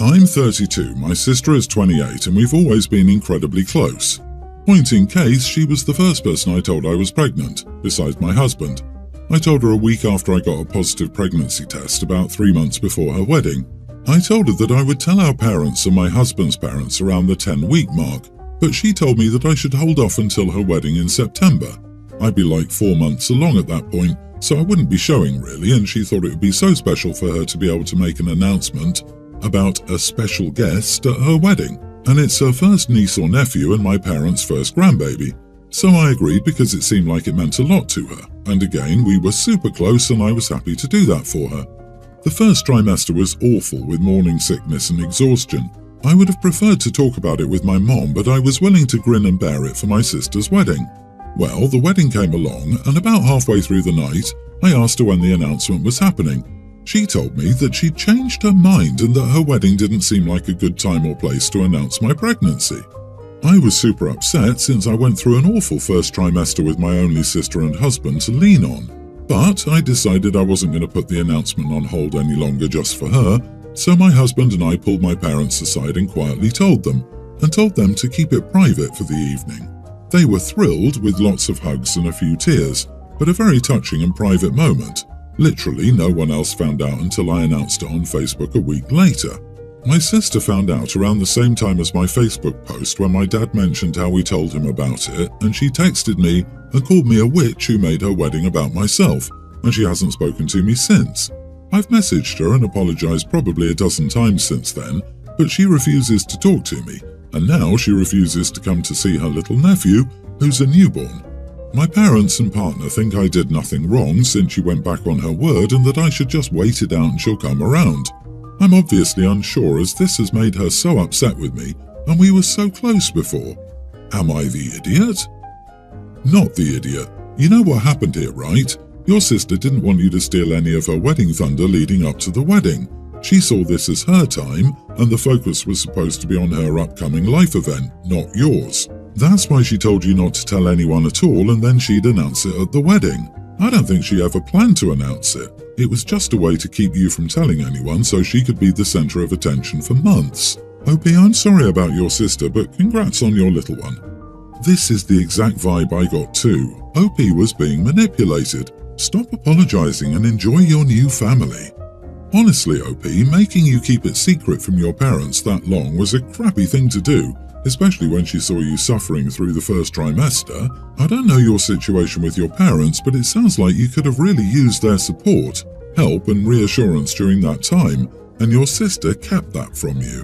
I'm 32, my sister is 28, and we've always been incredibly close. Point in case, she was the first person I told I was pregnant, besides my husband. I told her a week after I got a positive pregnancy test, about 3 months before her wedding. I told her that I would tell our parents and my husband's parents around the 10-week mark, but she told me that I should hold off until her wedding in September. I'd be like 4 months along at that point, so I wouldn't be showing really, and she thought it would be so special for her to be able to make an announcement about a special guest at her wedding. And it's her first niece or nephew and my parents' first grandbaby. So I agreed because it seemed like it meant a lot to her. And again, we were super close and I was happy to do that for her. The first trimester was awful with morning sickness and exhaustion. I would have preferred to talk about it with my mom, but I was willing to grin and bear it for my sister's wedding. Well, the wedding came along, and about halfway through the night, I asked her when the announcement was happening. She told me that she'd changed her mind and that her wedding didn't seem like a good time or place to announce my pregnancy. I was super upset since I went through an awful first trimester with my only sister and husband to lean on. But I decided I wasn't going to put the announcement on hold any longer just for her, so my husband and I pulled my parents aside and quietly told them to keep it private for the evening. They were thrilled with lots of hugs and a few tears, but a very touching and private moment. Literally no one else found out until I announced it on Facebook a week later. My sister found out around the same time as my Facebook post when my dad mentioned how we told him about it, and she texted me and called me a witch who made her wedding about myself, and she hasn't spoken to me since. I've messaged her and apologized probably a dozen times since then, but she refuses to talk to me, and now she refuses to come to see her little nephew, who's a newborn. My parents and partner think I did nothing wrong since she went back on her word and that I should just wait it out and she'll come around. I'm obviously unsure as this has made her so upset with me and we were so close before. Am I the idiot? Not the idiot. You know what happened here, right? Your sister didn't want you to steal any of her wedding thunder leading up to the wedding. She saw this as her time and the focus was supposed to be on her upcoming life event, not yours. That's why she told you not to tell anyone at all and then she'd announce it at the wedding. I don't think she ever planned to announce it. It was just a way to keep you from telling anyone so she could be the center of attention for months. OP, I'm sorry about your sister, but congrats on your little one. This is the exact vibe I got too. OP was being manipulated. Stop apologizing and enjoy your new family. Honestly, OP, making you keep it secret from your parents that long was a crappy thing to do, especially when she saw you suffering through the first trimester. I don't know your situation with your parents, but it sounds like you could have really used their support, help and reassurance during that time, and your sister kept that from you.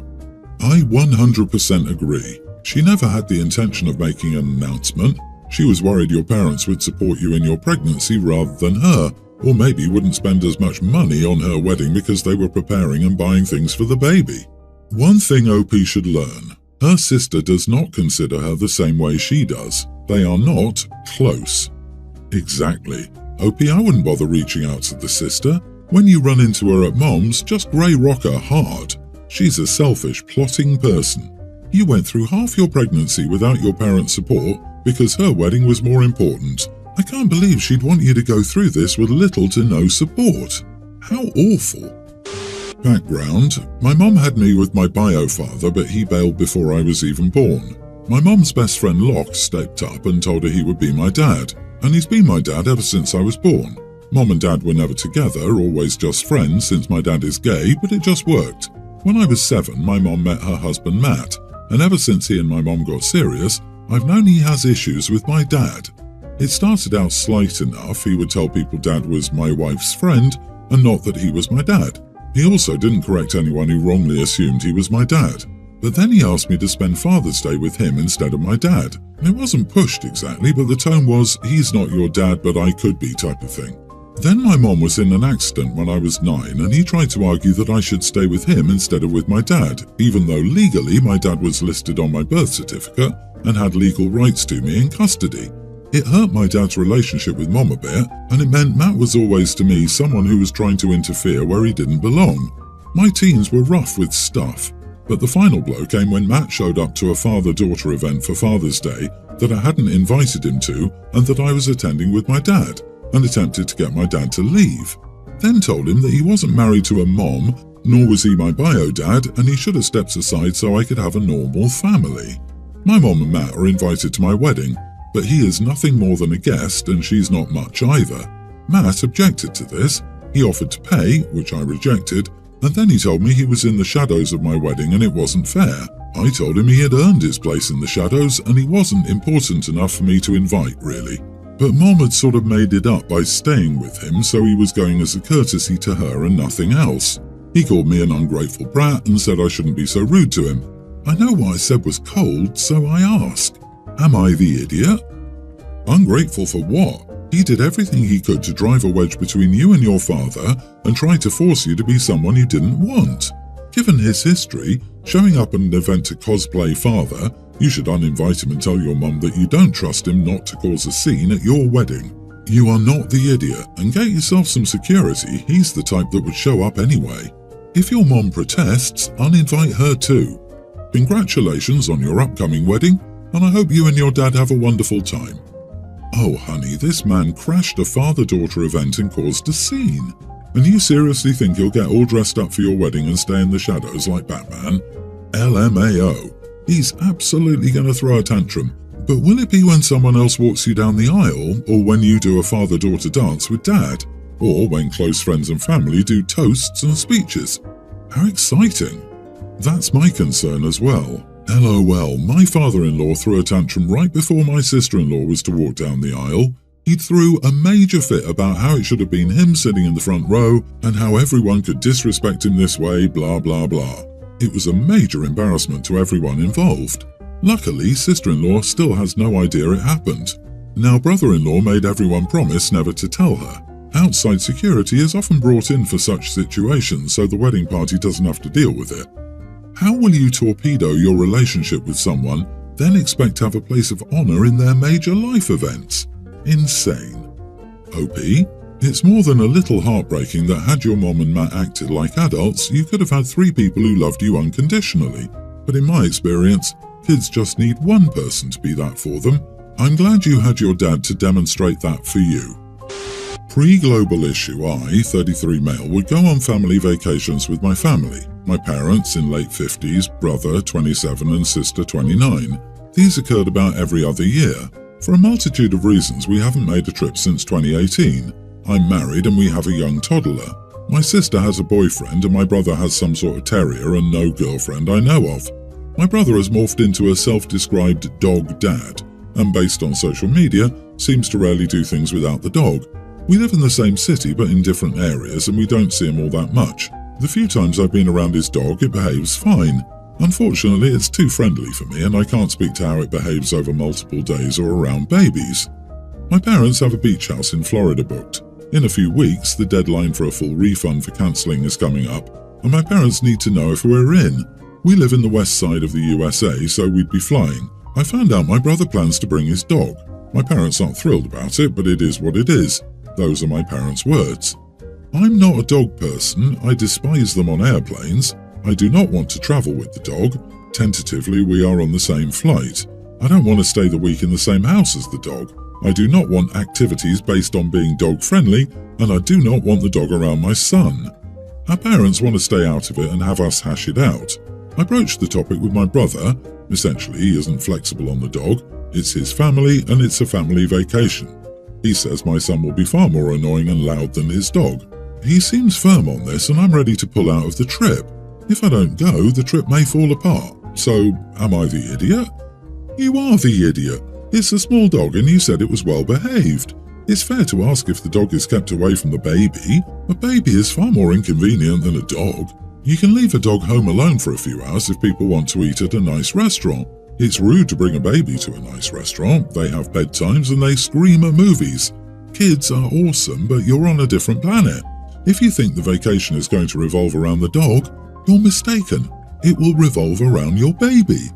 I 100% agree. She never had the intention of making an announcement. She was worried your parents would support you in your pregnancy rather than her, or maybe wouldn't spend as much money on her wedding because they were preparing and buying things for the baby. One thing OP should learn. Her sister does not consider her the same way she does. They are not close. Exactly. OP, I wouldn't bother reaching out to the sister. When you run into her at Mom's, just grey rock her hard. She's a selfish, plotting person. You went through half your pregnancy without your parents' support because her wedding was more important. I can't believe she'd want you to go through this with little to no support. How awful. Background: my mom had me with my bio father, but he bailed before I was even born. My mom's best friend Locke stepped up and told her he would be my dad, and he's been my dad ever since I was born. Mom and dad were never together, always just friends since my dad is gay, but it just worked. When I was 7, my mom met her husband Matt, and ever since he and my mom got serious, I've known he has issues with my dad. It started out slight enough. He would tell people dad was my wife's friend and not that he was my dad. He also didn't correct anyone who wrongly assumed he was my dad. But then he asked me to spend Father's Day with him instead of my dad. It wasn't pushed exactly, but the tone was, he's not your dad, but I could be type of thing. Then my mom was in an accident when I was 9, and he tried to argue that I should stay with him instead of with my dad, even though legally my dad was listed on my birth certificate and had legal rights to me in custody. It hurt my dad's relationship with Mom a bit, and it meant Matt was always to me someone who was trying to interfere where he didn't belong. My teens were rough with stuff, but the final blow came when Matt showed up to a father-daughter event for Father's Day that I hadn't invited him to and that I was attending with my dad, and attempted to get my dad to leave. Then told him that he wasn't married to a mom, Nor was he my bio dad, and he should have stepped aside so I could have a normal family. My mom and Matt are invited to my wedding, but he is nothing more than a guest and she's not much either. Matt objected to this. He offered to pay, which I rejected, and then he told me he was in the shadows of my wedding and it wasn't fair. I told him he had earned his place in the shadows and he wasn't important enough for me to invite, really. But Mom had sort of made it up by staying with him, so he was going as a courtesy to her and nothing else. He called me an ungrateful brat and said I shouldn't be so rude to him. I know what I said was cold, so I asked, am I the idiot? Ungrateful for what? He did everything he could to drive a wedge between you and your father and tried to force you to be someone you didn't want. Given his history, showing up at an event to cosplay father, you should uninvite him and tell your mum that you don't trust him not to cause a scene at your wedding. You are not the idiot, and get yourself some security. He's the type that would show up anyway. If your mom protests, uninvite her too. Congratulations on your upcoming wedding, and I hope you and your dad have a wonderful time. Oh honey, this man crashed a father-daughter event and caused a scene. And you seriously think you'll get all dressed up for your wedding and stay in the shadows like Batman? LMAO. He's absolutely going to throw a tantrum. But will it be when someone else walks you down the aisle, or when you do a father-daughter dance with dad, or when close friends and family do toasts and speeches? How exciting. That's my concern as well. LOL, my father-in-law threw a tantrum right before my sister-in-law was to walk down the aisle. He threw a major fit about how it should have been him sitting in the front row and how everyone could disrespect him this way, blah blah blah. It was a major embarrassment to everyone involved. Luckily, sister-in-law still has no idea it happened. Now brother-in-law made everyone promise never to tell her. Outside security is often brought in for such situations so the wedding party doesn't have to deal with it. How will you torpedo your relationship with someone, then expect to have a place of honor in their major life events? Insane. OP, it's more than a little heartbreaking that had your mom and Matt acted like adults, you could have had 3 people who loved you unconditionally. But in my experience, kids just need one person to be that for them. I'm glad you had your dad to demonstrate that for you. Pre-global issue, I, 33 male, would go on family vacations with my family. My parents in late 50s, brother 27 and sister 29. These occurred about every other year. For a multitude of reasons, we haven't made a trip since 2018. I'm married and we have a young toddler. My sister has a boyfriend and my brother has some sort of terrier and no girlfriend I know of. My brother has morphed into a self-described dog dad, and based on social media, seems to rarely do things without the dog. We live in the same city but in different areas and we don't see him all that much. The few times I've been around his dog, it behaves fine. Unfortunately, it's too friendly for me and I can't speak to how it behaves over multiple days or around babies. My parents have a beach house in Florida booked. In a few weeks, the deadline for a full refund for cancelling is coming up, and my parents need to know if we're in. We live in the west side of the USA, so we'd be flying. I found out my brother plans to bring his dog. My parents aren't thrilled about it, but it is what it is. Those are my parents' words. I'm not a dog person. I despise them on airplanes. I do not want to travel with the dog. Tentatively, we are on the same flight. I don't want to stay the week in the same house as the dog. I do not want activities based on being dog-friendly, and I do not want the dog around my son. Our parents want to stay out of it and have us hash it out. I broached the topic with my brother. Essentially, he isn't flexible on the dog. It's his family, and it's a family vacation. He says my son will be far more annoying and loud than his dog. He seems firm on this, and I'm ready to pull out of the trip. If I don't go, the trip may fall apart. So, am I the idiot? You are the idiot. It's a small dog and you said it was well behaved. It's fair to ask if the dog is kept away from the baby. A baby is far more inconvenient than a dog. You can leave a dog home alone for a few hours if people want to eat at a nice restaurant. It's rude to bring a baby to a nice restaurant. They have bedtimes and they scream at movies. Kids are awesome, but you're on a different planet. If you think the vacation is going to revolve around the dog, you're mistaken. It will revolve around your baby.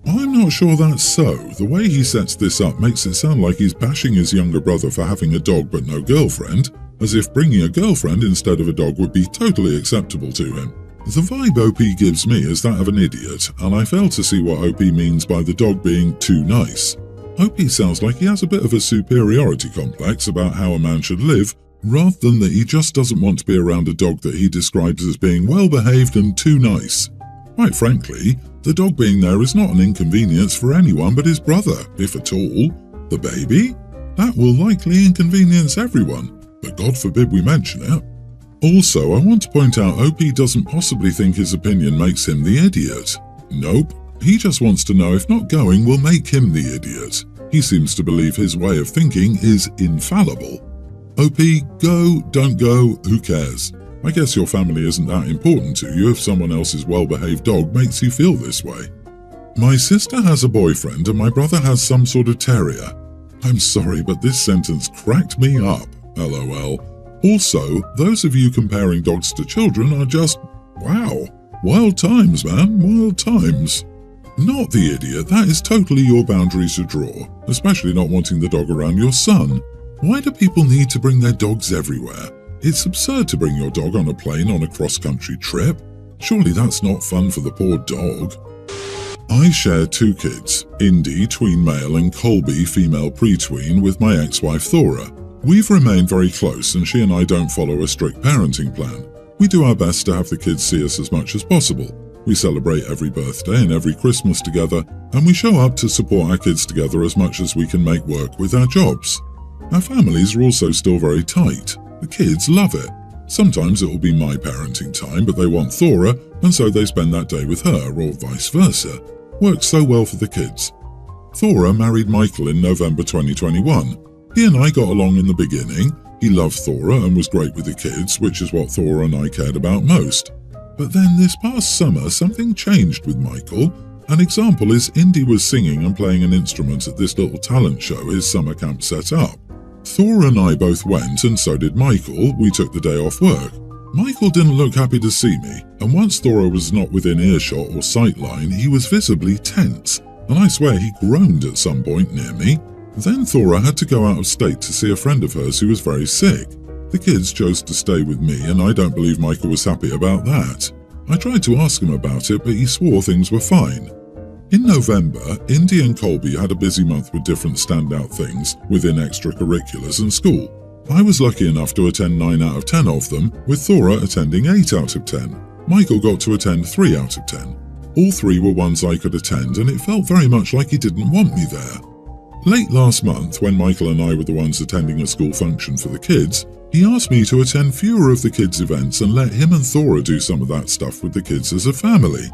I'm not sure that's so. The way he sets this up makes it sound like he's bashing his younger brother for having a dog but no girlfriend, as if bringing a girlfriend instead of a dog would be totally acceptable to him. The vibe OP gives me is that of an idiot, and I fail to see what OP means by the dog being too nice. OP sounds like he has a bit of a superiority complex about how a man should live, rather than that he just doesn't want to be around a dog that he describes as being well-behaved and too nice. Quite frankly, the dog being there is not an inconvenience for anyone but his brother, if at all. The baby? That will likely inconvenience everyone, but God forbid we mention it. Also, I want to point out OP doesn't possibly think his opinion makes him the idiot. Nope, he just wants to know if not going will make him the idiot. He seems to believe his way of thinking is infallible. OP, go, don't go, who cares? I guess your family isn't that important to you if someone else's well-behaved dog makes you feel this way. My sister has a boyfriend and my brother has some sort of terrier. I'm sorry, but this sentence cracked me up, LOL. Also, those of you comparing dogs to children are just, wow. Wild times, man, wild times. Not the idiot, that is totally your boundaries to draw, especially not wanting the dog around your son. Why do people need to bring their dogs everywhere? It's absurd to bring your dog on a plane on a cross-country trip. Surely that's not fun for the poor dog. I share 2 kids, Indy, tween male, and Colby, female pre-tween, with my ex-wife Thora. We've remained very close and she and I don't follow a strict parenting plan. We do our best to have the kids see us as much as possible. We celebrate every birthday and every Christmas together, and we show up to support our kids together as much as we can make work with our jobs. Our families are also still very tight. The kids love it. Sometimes it will be my parenting time, but they want Thora, and so they spend that day with her, or vice versa. Works so well for the kids. Thora married Michael in November 2021. He and I got along in the beginning. He loved Thora and was great with the kids, which is what Thora and I cared about most. But then this past summer, something changed with Michael. An example is Indy was singing and playing an instrument at this little talent show his summer camp set up. Thora and I both went, and so did Michael. We took the day off work. Michael didn't look happy to see me, and once Thora was not within earshot or sightline, he was visibly tense, and I swear he groaned at some point near me. Then Thora had to go out of state to see a friend of hers who was very sick. The kids chose to stay with me, and I don't believe Michael was happy about that. I tried to ask him about it, but he swore things were fine. In November, Indy and Colby had a busy month with different standout things within extracurriculars and school. I was lucky enough to attend 9 out of 10 of them, with Thora attending 8 out of 10. Michael got to attend 3 out of 10. All 3 were ones I could attend, and it felt very much like he didn't want me there. Late last month, when Michael and I were the ones attending a school function for the kids, he asked me to attend fewer of the kids' events and let him and Thora do some of that stuff with the kids as a family.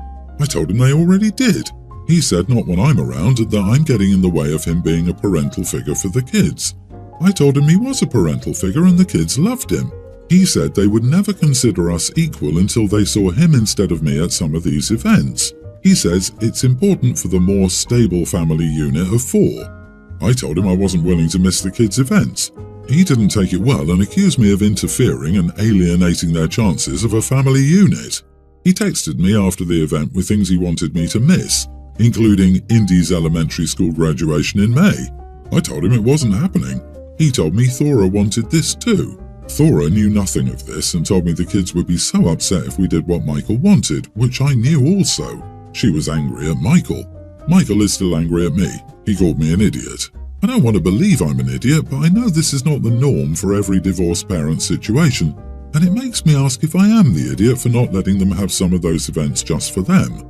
I told him they already did. He said not when I'm around and that I'm getting in the way of him being a parental figure for the kids. I told him he was a parental figure and the kids loved him. He said they would never consider us equal until they saw him instead of me at some of these events. He says it's important for the more stable family unit of 4. I told him I wasn't willing to miss the kids' events. He didn't take it well and accused me of interfering and alienating their chances of a family unit. He texted me after the event with things he wanted me to miss, including Indy's elementary school graduation in May. I told him it wasn't happening. He told me Thora wanted this too. Thora knew nothing of this and told me the kids would be so upset if we did what Michael wanted, which I knew also. She was angry at Michael. Michael is still angry at me. He called me an idiot. I don't want to believe I'm an idiot, but I know this is not the norm for every divorced parent situation, and it makes me ask if I am the idiot for not letting them have some of those events just for them.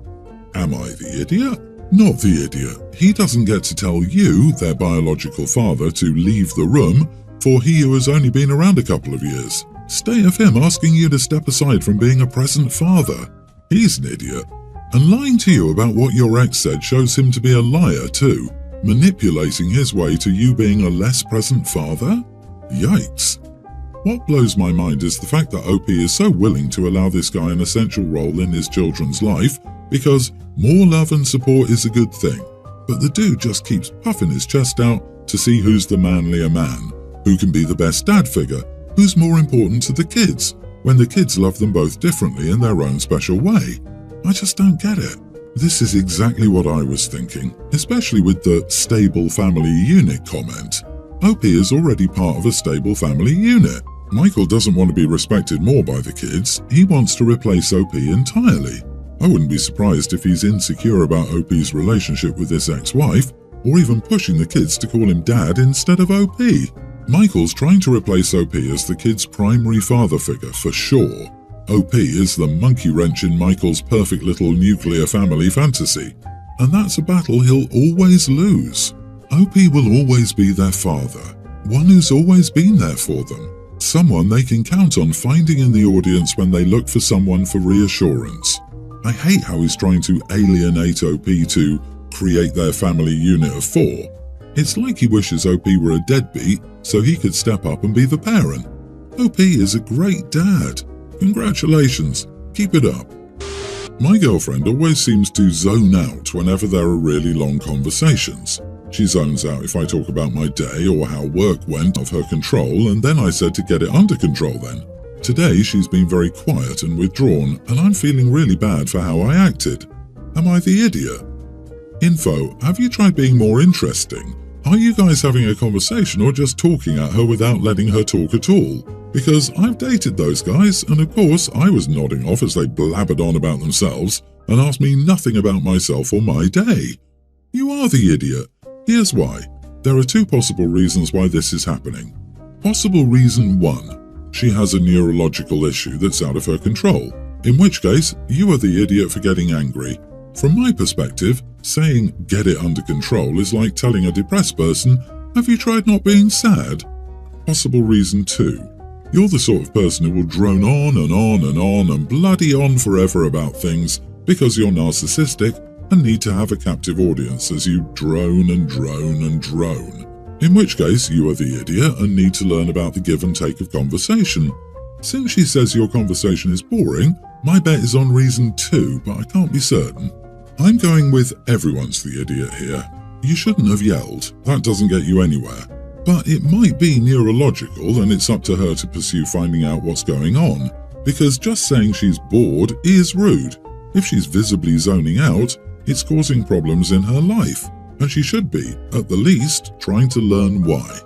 Am I the idiot? Not the idiot. He doesn't get to tell you, their biological father, to leave the room, for he who has only been around a couple of years. Stay of him asking you to step aside from being a present father. He's an idiot. And lying to you about what your ex said shows him to be a liar too, manipulating his way to you being a less present father? Yikes. What blows my mind is the fact that OP is so willing to allow this guy an essential role in his children's life because more love and support is a good thing, but the dude just keeps puffing his chest out to see who's the manlier man, who can be the best dad figure, who's more important to the kids, when the kids love them both differently in their own special way. I just don't get it. This is exactly what I was thinking, especially with the stable family unit comment. OP is already part of a stable family unit. Michael doesn't want to be respected more by the kids. He wants to replace OP entirely. I wouldn't be surprised if he's insecure about OP's relationship with his ex-wife, or even pushing the kids to call him dad instead of OP. Michael's trying to replace OP as the kid's primary father figure for sure. OP is the monkey wrench in Michael's perfect little nuclear family fantasy, and that's a battle he'll always lose. OP will always be their father, one who's always been there for them, someone they can count on finding in the audience when they look for someone for reassurance. I hate how he's trying to alienate OP to create their family unit of 4. It's like he wishes OP were a deadbeat so he could step up and be the parent. OP is a great dad. Congratulations, keep it up. My girlfriend always seems to zone out whenever there are really long conversations. She zones out if I talk about my day or how work went off her control, and then I said to get it under control then. Today she's been very quiet and withdrawn, and I'm feeling really bad for how I acted. Am I the idiot? Info, have you tried being more interesting? Are you guys having a conversation or just talking at her without letting her talk at all? Because I've dated those guys, and of course I was nodding off as they blabbered on about themselves and asked me nothing about myself or my day. You are the idiot. Here's why. There are 2 possible reasons why this is happening. Possible reason 1. She has a neurological issue that's out of her control, in which case you are the idiot for getting angry. From my perspective, saying get it under control is like telling a depressed person, have you tried not being sad? Possible reason 2. You're the sort of person who will drone on and on and on and bloody on forever about things because you're narcissistic and need to have a captive audience as you drone and drone and drone. In which case, you are the idiot and need to learn about the give and take of conversation. Since she says your conversation is boring, my bet is on reason 2, but I can't be certain. I'm going with everyone's the idiot here. You shouldn't have yelled. That doesn't get you anywhere. But it might be neurological and it's up to her to pursue finding out what's going on, because just saying she's bored is rude. If she's visibly zoning out, it's causing problems in her life, and she should be, at the least, trying to learn why.